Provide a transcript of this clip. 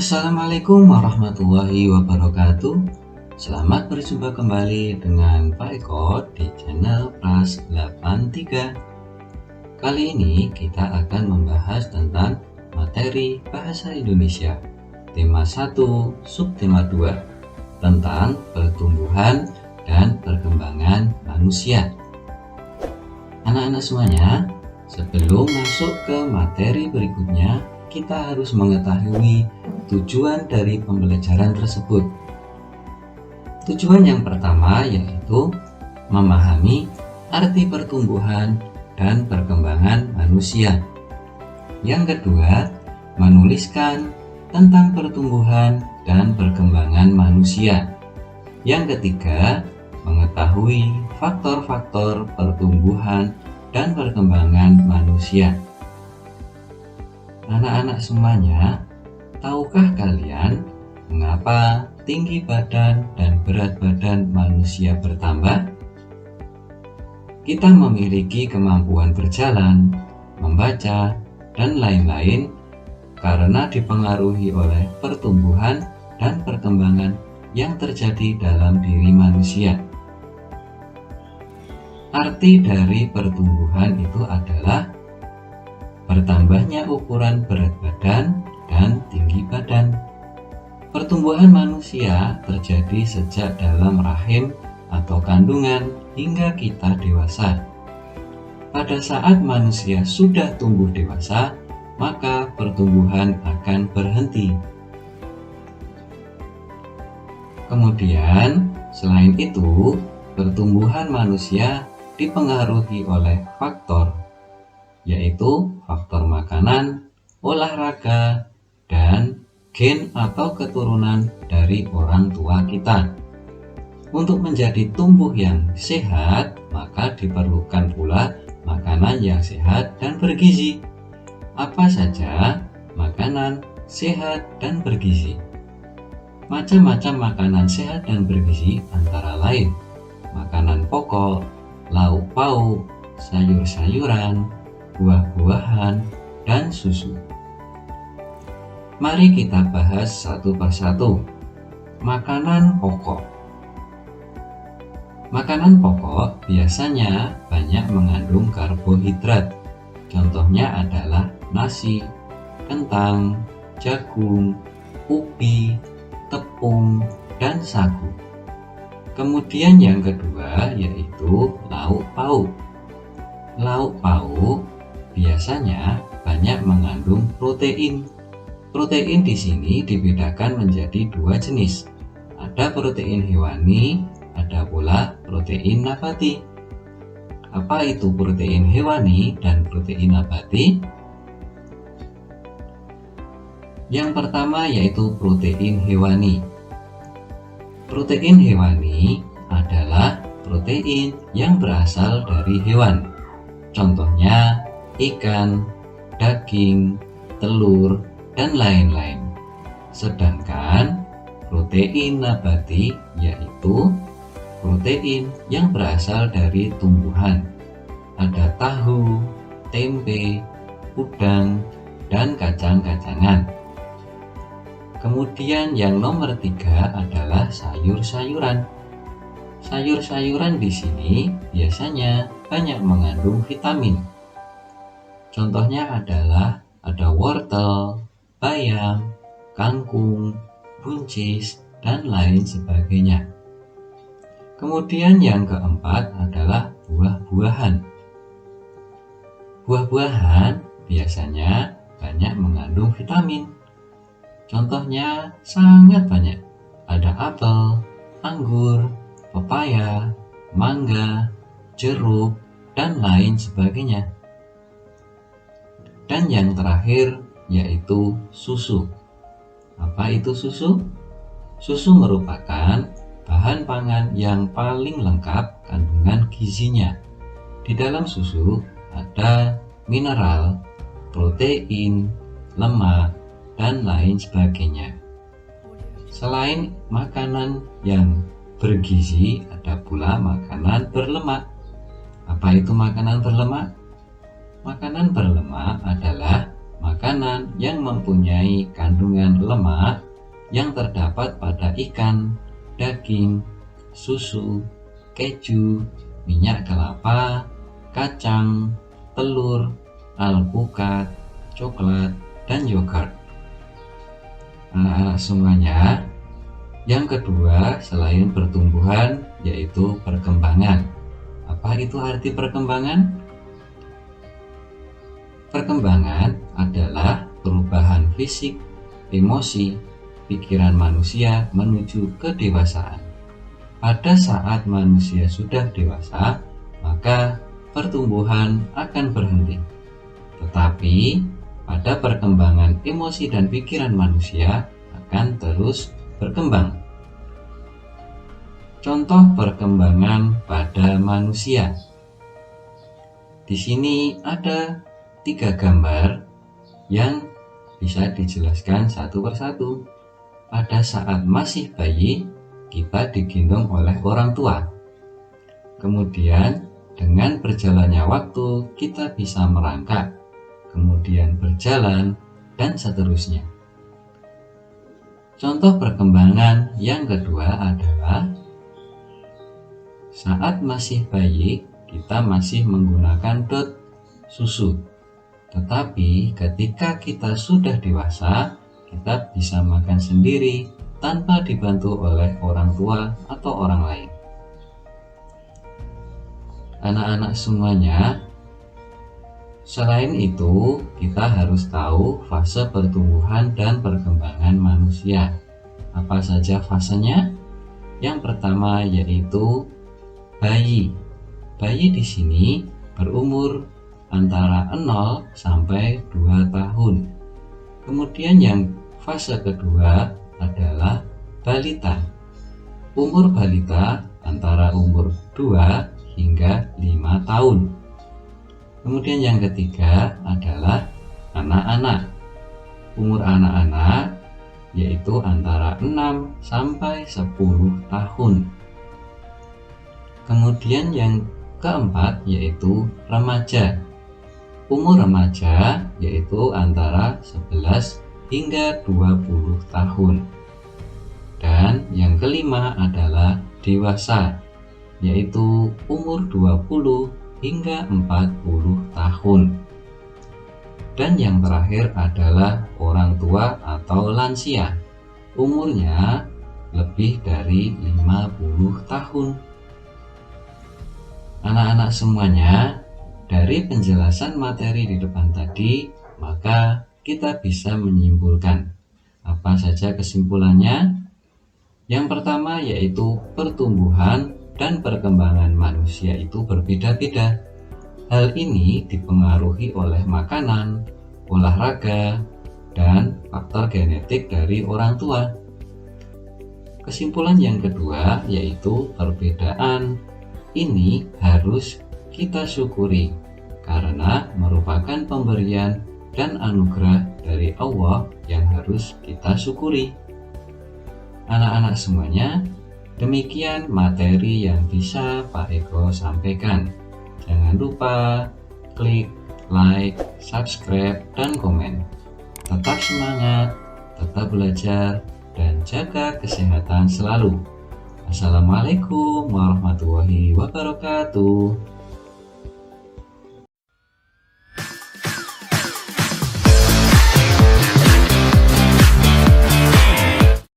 Assalamualaikum warahmatullahi wabarakatuh. Selamat berjumpa kembali dengan Pak Eko di channel Pras 83. Kali ini kita akan membahas tentang materi Bahasa Indonesia tema 1 subtema 2 tentang pertumbuhan dan perkembangan manusia. Anak-anak semuanya, sebelum masuk ke materi berikutnya, kita harus mengetahui tujuan dari pembelajaran tersebut. Tujuan yang pertama yaitu memahami arti pertumbuhan dan perkembangan manusia. Yang kedua, menuliskan tentang pertumbuhan dan perkembangan manusia. Yang ketiga, mengetahui faktor-faktor pertumbuhan dan perkembangan manusia. Anak-anak semuanya, tahukah kalian mengapa tinggi badan dan berat badan manusia bertambah? Kita memiliki kemampuan berjalan, membaca, dan lain-lain karena dipengaruhi oleh pertumbuhan dan perkembangan yang terjadi dalam diri manusia. Arti dari pertumbuhan itu adalah bertambahnya ukuran berat badan dan tinggi badan. Pertumbuhan manusia terjadi sejak dalam rahim atau kandungan hingga kita dewasa. Pada saat manusia sudah tumbuh dewasa, maka pertumbuhan akan berhenti. Kemudian, selain itu, pertumbuhan manusia dipengaruhi oleh faktor, yaitu faktor makanan, olahraga, dan gen atau keturunan dari orang tua kita. Untuk menjadi tumbuh yang sehat, maka diperlukan pula makanan yang sehat dan bergizi. Apa saja makanan sehat dan bergizi? Macam-macam makanan sehat dan bergizi antara lain makanan pokok, lauk pauk, sayur-sayuran, buah-buahan, dan susu. Mari kita bahas satu persatu. Makanan pokok. Makanan pokok biasanya banyak mengandung karbohidrat. Contohnya adalah nasi, kentang, jagung, ubi, tepung, dan sagu. Kemudian yang kedua yaitu lauk pauk. Lauk pauk biasanya banyak mengandung protein. Protein di sini dibedakan menjadi dua jenis. Ada protein hewani, ada pula protein nabati. Apa itu protein hewani dan protein nabati? Yang pertama yaitu protein hewani. Protein hewani adalah protein yang berasal dari hewan. Contohnya ikan, daging, telur, dan lain-lain. Sedangkan protein nabati yaitu protein yang berasal dari tumbuhan. Ada tahu, tempe, udang, dan kacang-kacangan. Kemudian yang nomor 3 adalah sayur-sayuran. Sayur-sayuran di sini biasanya banyak mengandung vitamin. Contohnya adalah ada wortel, bayam, kangkung, buncis, dan lain sebagainya. Kemudian yang keempat adalah buah-buahan. Buah-buahan biasanya banyak mengandung vitamin. Contohnya sangat banyak. Ada apel, anggur, pepaya, mangga, jeruk, dan lain sebagainya. Dan yang terakhir yaitu susu. Apa itu susu? Susu merupakan bahan pangan yang paling lengkap kandungan gizinya. Di dalam susu ada mineral, protein, lemak, dan lain sebagainya. Selain makanan yang bergizi, ada pula makanan berlemak. Apa itu makanan berlemak? Makanan berlemak adalah makanan yang mempunyai kandungan lemak yang terdapat pada ikan, daging, susu, keju, minyak kelapa, kacang, telur, alpukat, coklat, dan yogurt. Anak-anak semuanya, yang kedua selain pertumbuhan yaitu perkembangan. Apa itu arti perkembangan? Perkembangan adalah perubahan fisik, emosi, pikiran manusia menuju kedewasaan. Pada saat manusia sudah dewasa, maka pertumbuhan akan berhenti. Tetapi pada perkembangan emosi dan pikiran manusia akan terus berkembang. Contoh perkembangan pada manusia. Di sini ada 3 gambar yang bisa dijelaskan satu persatu. Pada saat masih bayi, kita digendong oleh orang tua. Kemudian, dengan berjalannya waktu, kita bisa merangkak, kemudian berjalan, dan seterusnya. Contoh perkembangan yang kedua adalah saat masih bayi, kita masih menggunakan dot susu. Tetapi ketika kita sudah dewasa, kita bisa makan sendiri tanpa dibantu oleh orang tua atau orang lain. Anak-anak semuanya, selain itu kita harus tahu fase pertumbuhan dan perkembangan manusia. Apa saja fasenya? Yang pertama yaitu bayi. Bayi di sini berumur antara 0 sampai 2 tahun. Kemudian yang fase kedua adalah balita. Umur balita antara umur 2 hingga 5 tahun. Kemudian yang ketiga adalah anak-anak. Umur anak-anak yaitu antara 6 sampai 10 tahun. Kemudian yang keempat yaitu remaja. Umur remaja yaitu antara 11 hingga 20 tahun. Dan yang kelima adalah dewasa, yaitu umur 20 hingga 40 tahun. Dan yang terakhir adalah orang tua atau lansia. Umurnya lebih dari 50 tahun. Anak-anak semuanya, dari penjelasan materi di depan tadi, maka kita bisa menyimpulkan. Apa saja kesimpulannya? Yang pertama yaitu pertumbuhan dan perkembangan manusia itu berbeda-beda. Hal ini dipengaruhi oleh makanan, olahraga, dan faktor genetik dari orang tua. Kesimpulan yang kedua yaitu perbedaan ini harus kita syukuri karena merupakan pemberian dan anugerah dari Allah yang harus kita syukuri. Anak-anak semuanya, demikian materi yang bisa Pak Eko sampaikan. Jangan lupa klik like, subscribe, dan komen. Tetap semangat, tetap belajar, dan jaga kesehatan selalu. Assalamualaikum warahmatullahi wabarakatuh.